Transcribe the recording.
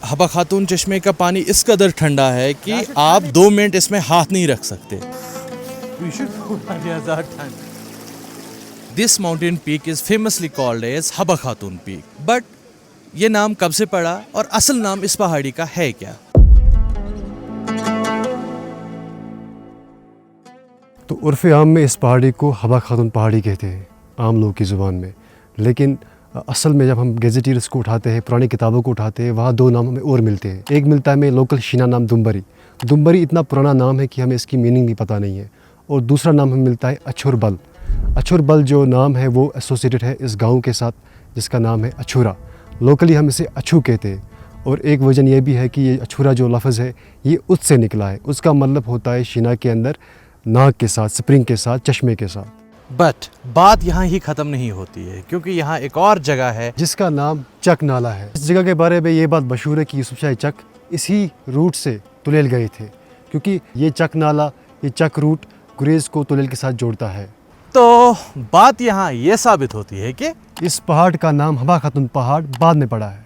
हबा खातून चश्मे का पानी इस कदर ठंडा है कि आप 2 मिनट इसमें हाथ नहीं रख सकते। This mountain peak is famously called as Habba Khatoon peak, but ये नाम कब से पड़ा और असल नाम इस पहाड़ी का है क्या? तो उर्फ़ आम में इस पहाड़ी को हबा खातून पहाड़ी कहते हैं आम लोगों की ज़ुबान में, लेकिन असल में जब हम गेजेटियर्स को उठाते हैं, पुरानी किताबों को उठाते हैं, वहाँ 2 नाम हमें और मिलते हैं। एक मिलता है हमें लोकल शीना नाम दुम्बरी। दुम्बरी इतना पुराना नाम है कि हमें इसकी मीनिंग भी पता नहीं है। और दूसरा नाम हमें मिलता है अछुरबल। अछुरबल जो नाम है वो एसोसिएटेड है इस गाँव के साथ जिसका नाम है अछूरा। लोकली हम इसे अछू कहते हैं। और एक वजन ये भी है कि ये अछूरा जो लफ्ज़ है ये उससे निकला है। उसका मतलब होता है शीना के अंदर नाक के साथ, स्प्रिंग के साथ, चश्मे के साथ। बट बात यहाँ ही ख़त्म नहीं होती है, क्योंकि यहाँ एक और जगह है जिसका नाम चक नाला है। इस जगह के बारे में ये बात मशहूर है कि यूसुफ शाही चक इसी रूट से तुलेल गए थे, क्योंकि ये चक नाला, ये चक रूट गुरेज को तुलेल के साथ जोड़ता है। तो बात यहाँ ये साबित होती है कि इस पहाड़ का नाम हबा खातून पहाड़ बाद में पड़ा है।